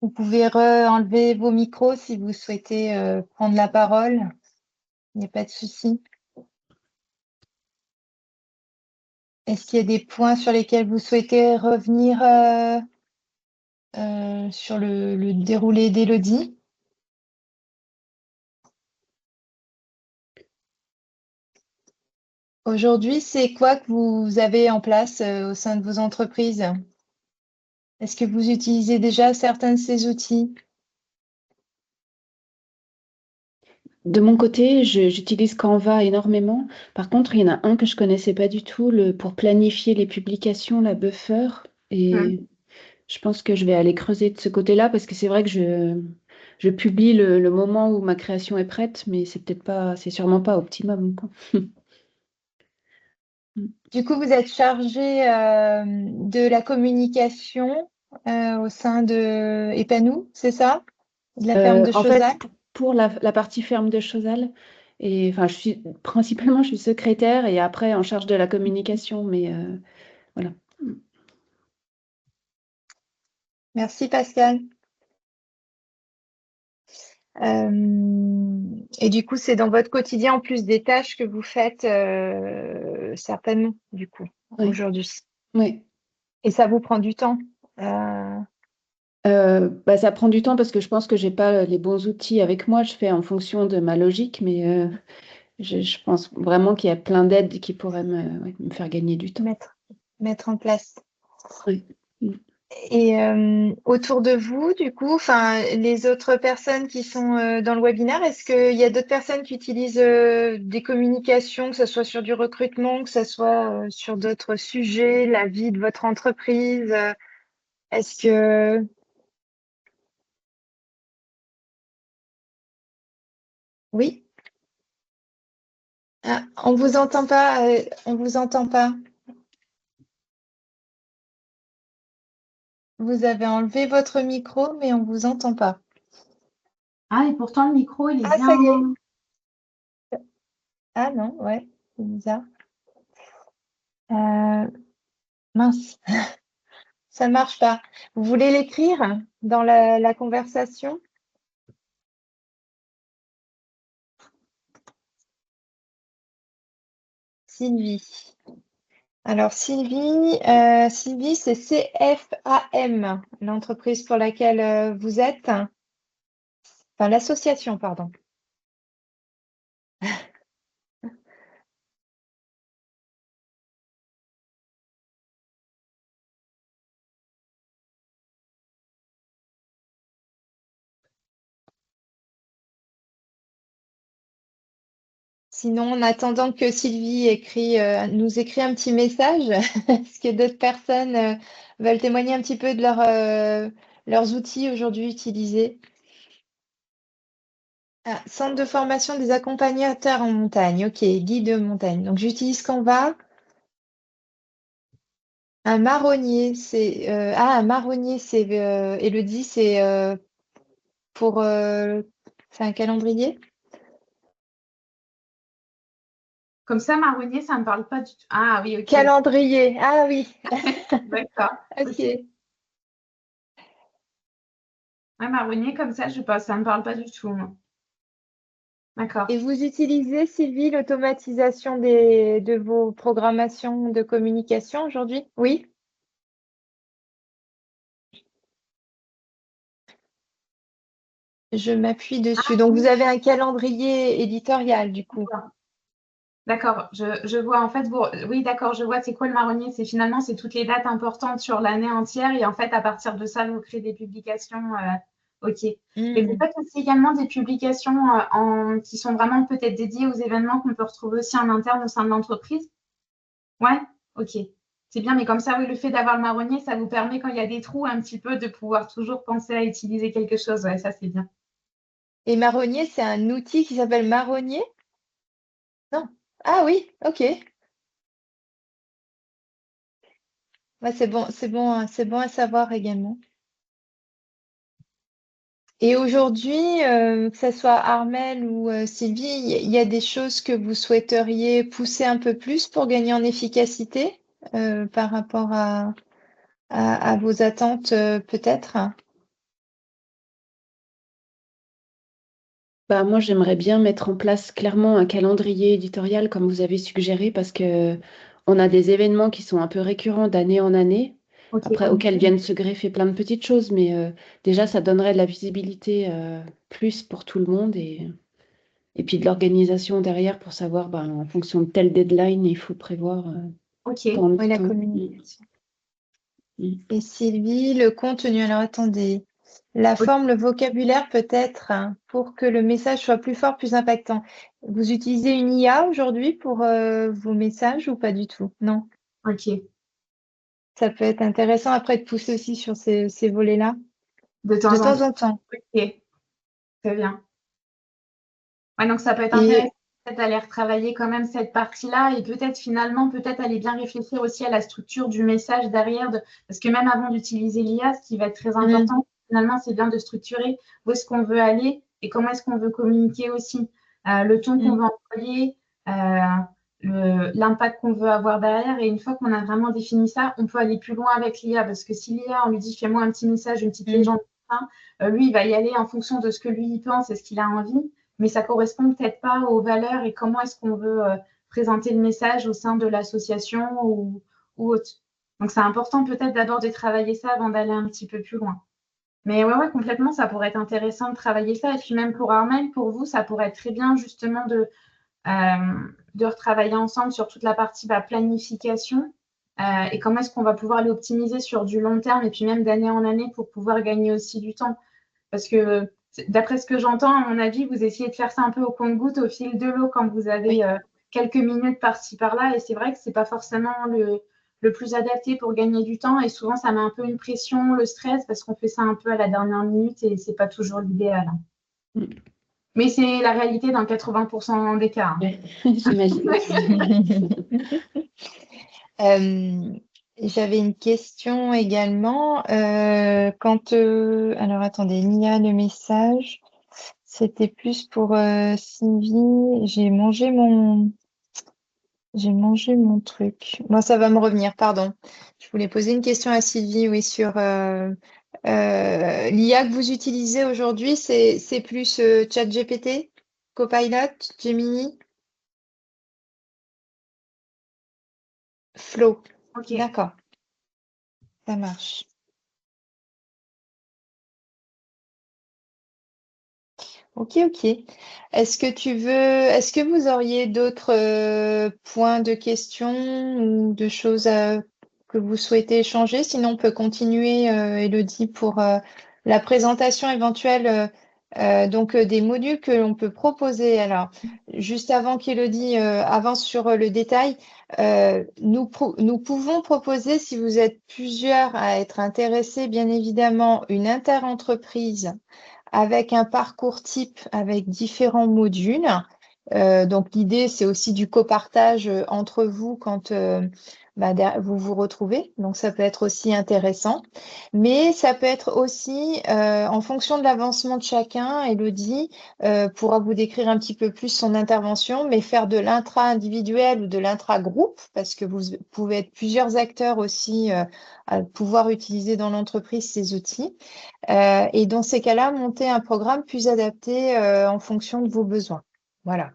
Vous pouvez enlever vos micros si vous souhaitez prendre la parole. Il n'y a pas de souci. Est-ce qu'il y a des points sur lesquels vous souhaitez revenir sur le déroulé d'Élodie? Aujourd'hui, c'est quoi que vous avez en place au sein de vos entreprises? Est-ce que vous utilisez déjà certains de ces outils? De mon côté, j'utilise Canva énormément. Par contre, il y en a un que je connaissais pas du tout, pour planifier les publications, la Buffer. Et je pense que je vais aller creuser de ce côté-là parce que c'est vrai que je publie le moment où ma création est prête, mais c'est sûrement pas optimum, quoi. Du coup, vous êtes chargé de la communication au sein de Epanou, c'est ça? De la ferme de En fait, Chauzal? pour la partie ferme de Chazal, et enfin, principalement, je suis secrétaire et après en charge de la communication, mais voilà. Merci Pascal. Et du coup, c'est dans votre quotidien, en plus des tâches que vous faites certainement, du coup, Oui. aujourd'hui. Oui. Et ça vous prend du temps. Ça prend du temps parce que je pense que j'ai pas les bons outils avec moi. Je fais en fonction de ma logique, mais je pense vraiment qu'il y a plein d'aides qui pourraient me faire gagner du temps. Mettre en place. Oui. Et autour de vous, du coup, enfin, les autres personnes qui sont dans le webinaire, est-ce qu'il y a d'autres personnes qui utilisent des communications, que ce soit sur du recrutement, que ce soit sur d'autres sujets, la vie de votre entreprise? Est-ce que... Oui? Ah, on vous entend pas, on vous entend pas. Vous avez enlevé votre micro, mais on vous entend pas. Ah, et pourtant, le micro, il est Ah, bien. ça y est. Ah non, ouais, c'est bizarre. Mince, ça marche pas. Vous voulez l'écrire dans la conversation? Sylvie. Alors, Sylvie, c'est CFAM, l'entreprise pour laquelle vous êtes. Enfin, l'association, pardon. Sinon, en attendant que Sylvie nous écrit un petit message, est-ce que d'autres personnes veulent témoigner un petit peu de leurs outils aujourd'hui utilisés? Ah, centre de formation des accompagnateurs en montagne. OK, guide de montagne. Donc, j'utilise Canva. Un marronnier, un marronnier, Élodie, pour... c'est un calendrier? Comme ça, marronnier, ça ne me parle pas du tout. Ah oui, ok. Calendrier, ah oui. D'accord. OK. Ouais, marronnier, comme ça, ça ne me parle pas du tout, moi. D'accord. Et vous utilisez, Sylvie, l'automatisation de vos programmations de communication aujourd'hui? Oui? Je m'appuie dessus. Donc, vous avez un calendrier éditorial, du coup. D'accord, je vois en fait, oui, d'accord, je vois c'est quoi le marronnier. C'est finalement, c'est toutes les dates importantes sur l'année entière et en fait, à partir de ça, vous créez des publications. Ok. Mais vous faites aussi également des publications qui sont vraiment peut-être dédiées aux événements qu'on peut retrouver aussi en interne au sein de l'entreprise. Ouais, ok. C'est bien, mais comme ça, oui, le fait d'avoir le marronnier, ça vous permet quand il y a des trous un petit peu de pouvoir toujours penser à utiliser quelque chose. Ouais, ça, c'est bien. Et marronnier, c'est un outil qui s'appelle marronnier? Non. Ah oui, OK. Ouais, c'est bon à savoir également. Et aujourd'hui, que ce soit Armel ou Sylvie, il y a des choses que vous souhaiteriez pousser un peu plus pour gagner en efficacité par rapport à vos attentes peut-être? Bah, moi, j'aimerais bien mettre en place clairement un calendrier éditorial comme vous avez suggéré parce que on a des événements qui sont un peu récurrents d'année en année, Ok. après auxquels viennent se greffer plein de petites choses, mais déjà, ça donnerait de la visibilité plus pour tout le monde et puis de l'organisation derrière pour savoir, ben, en fonction de telle deadline, il faut prévoir Ok. tant de Oui, la temps. communication. Mm. Et Sylvie, le contenu. Alors attendez, la forme, le vocabulaire peut-être pour que le message soit plus fort, plus impactant. Vous utilisez une IA aujourd'hui pour vos messages ou pas du tout? Non. Ok. Ça peut être intéressant après de pousser aussi sur ces volets-là. De De temps en temps temps. en temps. Ok. Très bien. Ouais, donc ça peut être intéressant Et peut-être d'aller retravailler quand même cette partie-là et peut-être finalement, peut-être aller bien réfléchir aussi à la structure du message derrière. Parce que même avant d'utiliser l'IA, ce qui va être très important, finalement, c'est bien de structurer où est-ce qu'on veut aller et comment est-ce qu'on veut communiquer aussi. Le ton qu'on veut employer, l'impact qu'on veut avoir derrière. Et une fois qu'on a vraiment défini ça, on peut aller plus loin avec l'IA. Parce que si l'IA, on lui dit fais-moi un petit message, une petite légende, lui, il va y aller en fonction de ce que lui il pense et ce qu'il a envie, mais ça correspond peut-être pas aux valeurs et comment est-ce qu'on veut présenter le message au sein de l'association ou autre. Donc c'est important peut-être d'abord de travailler ça avant d'aller un petit peu plus loin. Mais ouais, complètement, ça pourrait être intéressant de travailler ça. Et puis même pour Armel, pour vous, ça pourrait être très bien justement de retravailler ensemble sur toute la partie planification et comment est-ce qu'on va pouvoir l'optimiser sur du long terme et puis même d'année en année pour pouvoir gagner aussi du temps. Parce que d'après ce que j'entends, à mon avis, vous essayez de faire ça un peu au compte-gouttes, au fil de l'eau, quand vous avez quelques minutes par-ci, par-là. Et c'est vrai que ce n'est pas forcément le plus adapté pour gagner du temps. Et souvent, ça met un peu une pression, le stress, parce qu'on fait ça un peu à la dernière minute et ce n'est pas toujours l'idéal. Mais c'est la réalité dans 80% des cas. Ouais, j'imagine. J'avais une question également. Alors attendez, Nia, le message, c'était plus pour Sylvie. J'ai mangé mon truc. Bon, ça va me revenir, pardon. Je voulais poser une question à Sylvie, oui, sur l'IA que vous utilisez aujourd'hui, c'est plus ChatGPT, Copilot, Gemini, flow. Ok. D'accord. Ça marche. Ok, ok. Est-ce que vous auriez d'autres points de questions ou de choses que vous souhaitez échanger? Sinon, on peut continuer, Élodie, pour la présentation éventuelle des modules que l'on peut proposer. Alors, juste avant qu'Élodie avance sur le détail, nous pouvons proposer, si vous êtes plusieurs à être intéressés, bien évidemment, une interentreprise avec un parcours type avec différents modules. Donc l'idée, c'est aussi du copartage entre vous quand vous vous retrouvez. Donc ça peut être aussi intéressant. Mais ça peut être aussi, en fonction de l'avancement de chacun, Élodie pourra vous décrire un petit peu plus son intervention, mais faire de l'intra-individuel ou de l'intra-groupe, parce que vous pouvez être plusieurs acteurs aussi à pouvoir utiliser dans l'entreprise ces outils. Et dans ces cas-là, monter un programme plus adapté en fonction de vos besoins. Voilà.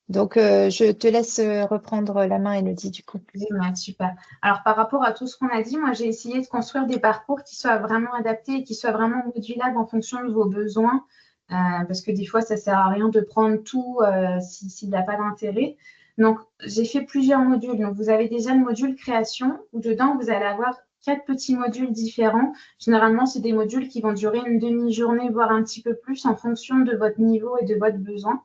Donc, je te laisse reprendre la main, Élodie, du coup. Génial, super. Alors, par rapport à tout ce qu'on a dit, moi, j'ai essayé de construire des parcours qui soient vraiment adaptés et qui soient vraiment modulables en fonction de vos besoins, parce que des fois, ça ne sert à rien de prendre tout s'il n'y a pas d'intérêt. Donc, j'ai fait plusieurs modules. Donc, vous avez déjà le module création, où dedans, vous allez avoir 4 petits modules différents. Généralement, c'est des modules qui vont durer une demi-journée, voire un petit peu plus, en fonction de votre niveau et de votre besoin.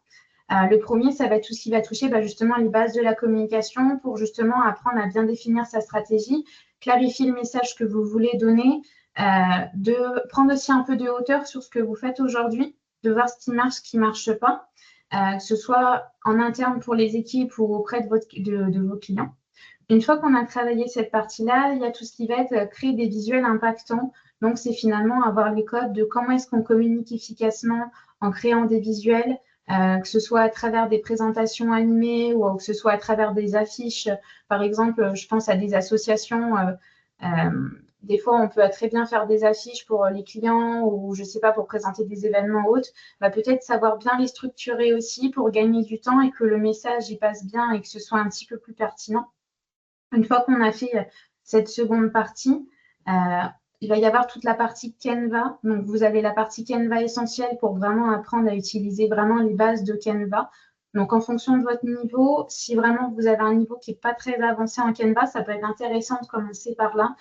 Le premier, ça va être tout ce qui va toucher justement les bases de la communication pour justement apprendre à bien définir sa stratégie, clarifier le message que vous voulez donner, de prendre aussi un peu de hauteur sur ce que vous faites aujourd'hui, de voir ce qui marche pas, que ce soit en interne pour les équipes ou auprès de vos clients. Une fois qu'on a travaillé cette partie-là, il y a tout ce qui va être créer des visuels impactants. Donc, c'est finalement avoir les codes de comment est-ce qu'on communique efficacement en créant des visuels, que ce soit à travers des présentations animées ou que ce soit à travers des affiches. Par exemple, je pense à des associations. Des fois, on peut très bien faire des affiches pour les clients ou, je ne sais pas, pour présenter des événements autres. Peut-être savoir bien les structurer aussi pour gagner du temps et que le message y passe bien et que ce soit un petit peu plus pertinent. Une fois qu'on a fait cette seconde partie, il va y avoir toute la partie Canva. Donc, vous avez la partie Canva essentielle pour vraiment apprendre à utiliser vraiment les bases de Canva. Donc, en fonction de votre niveau, si vraiment vous avez un niveau qui n'est pas très avancé en Canva, ça peut être intéressant de commencer par là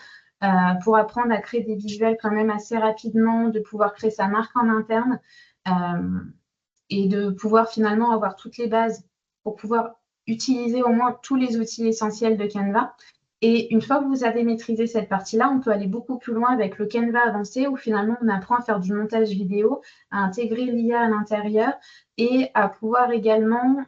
pour apprendre à créer des visuels quand même assez rapidement, de pouvoir créer sa marque en interne et de pouvoir finalement avoir toutes les bases pour pouvoir utiliser au moins tous les outils essentiels de Canva. Et une fois que vous avez maîtrisé cette partie-là, on peut aller beaucoup plus loin avec le Canva avancé où finalement on apprend à faire du montage vidéo, à intégrer l'IA à l'intérieur et à pouvoir également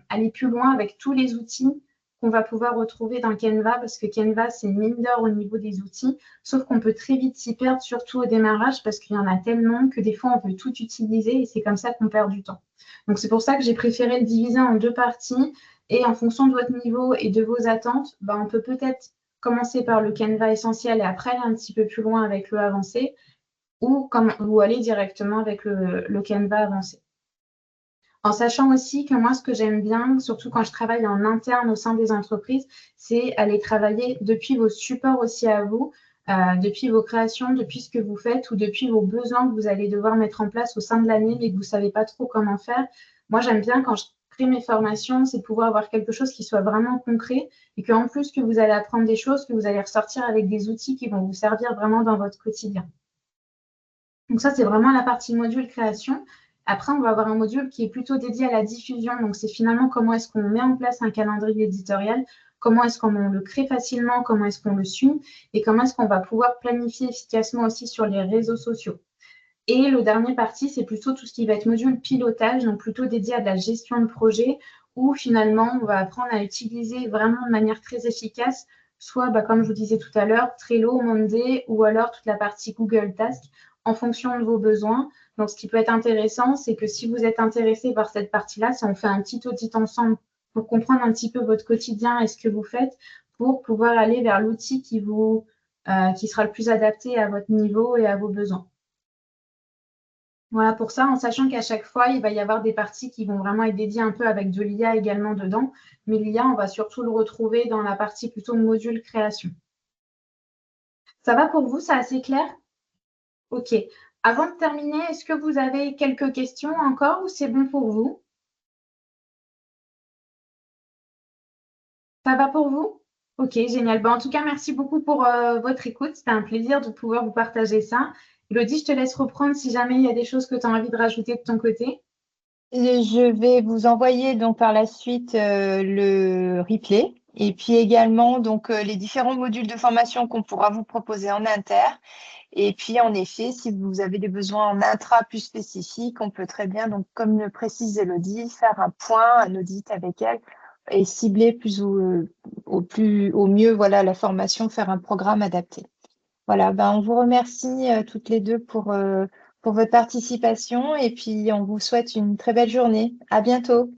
aller plus loin avec tous les outils qu'on va pouvoir retrouver dans Canva parce que Canva, c'est une mine d'or au niveau des outils, sauf qu'on peut très vite s'y perdre, surtout au démarrage parce qu'il y en a tellement que des fois on peut tout utiliser et c'est comme ça qu'on perd du temps. Donc, c'est pour ça que j'ai préféré le diviser en 2 parties. Et en fonction de votre niveau et de vos attentes, on peut peut-être commencer par le Canva essentiel et après aller un petit peu plus loin avec le avancé ou aller directement avec le Canva avancé. En sachant aussi que moi, ce que j'aime bien, surtout quand je travaille en interne au sein des entreprises, c'est aller travailler depuis vos supports aussi à vous, depuis vos créations, depuis ce que vous faites ou depuis vos besoins que vous allez devoir mettre en place au sein de l'année mais que vous ne savez pas trop comment faire. Moi, j'aime bien quand je crée mes formations, c'est de pouvoir avoir quelque chose qui soit vraiment concret et qu'en plus que vous allez apprendre des choses, que vous allez ressortir avec des outils qui vont vous servir vraiment dans votre quotidien. Donc ça, c'est vraiment la partie module création. Après, on va avoir un module qui est plutôt dédié à la diffusion. Donc, c'est finalement comment est-ce qu'on met en place un calendrier éditorial, comment est-ce qu'on le crée facilement, comment est-ce qu'on le suit et comment est-ce qu'on va pouvoir planifier efficacement aussi sur les réseaux sociaux. Et le dernier partie, c'est plutôt tout ce qui va être module pilotage, donc plutôt dédié à de la gestion de projet, où finalement, on va apprendre à utiliser vraiment de manière très efficace, soit, comme je vous disais tout à l'heure, Trello, Monday, ou alors toute la partie Google Task, en fonction de vos besoins. Donc, ce qui peut être intéressant, c'est que si vous êtes intéressé par cette partie-là, si on fait un petit audit ensemble pour comprendre un petit peu votre quotidien et ce que vous faites, pour pouvoir aller vers l'outil qui sera le plus adapté à votre niveau et à vos besoins. Voilà, pour ça, en sachant qu'à chaque fois, il va y avoir des parties qui vont vraiment être dédiées un peu avec de l'IA également dedans. Mais l'IA, on va surtout le retrouver dans la partie plutôt module création. Ça va pour vous? C'est assez clair? Ok. Avant de terminer, est-ce que vous avez quelques questions encore ou c'est bon pour vous? Ça va pour vous? Ok, génial. En tout cas, merci beaucoup pour votre écoute. C'était un plaisir de pouvoir vous partager ça. Elodie, je te laisse reprendre si jamais il y a des choses que tu as envie de rajouter de ton côté. Et je vais vous envoyer donc par la suite le replay et puis également donc les différents modules de formation qu'on pourra vous proposer en inter. Et puis en effet, si vous avez des besoins en intra plus spécifiques, on peut très bien, donc comme le précise Elodie, faire un point, un audit avec elle et cibler au mieux voilà la formation, faire un programme adapté. Voilà, on vous remercie toutes les deux pour votre participation et puis on vous souhaite une très belle journée. À bientôt.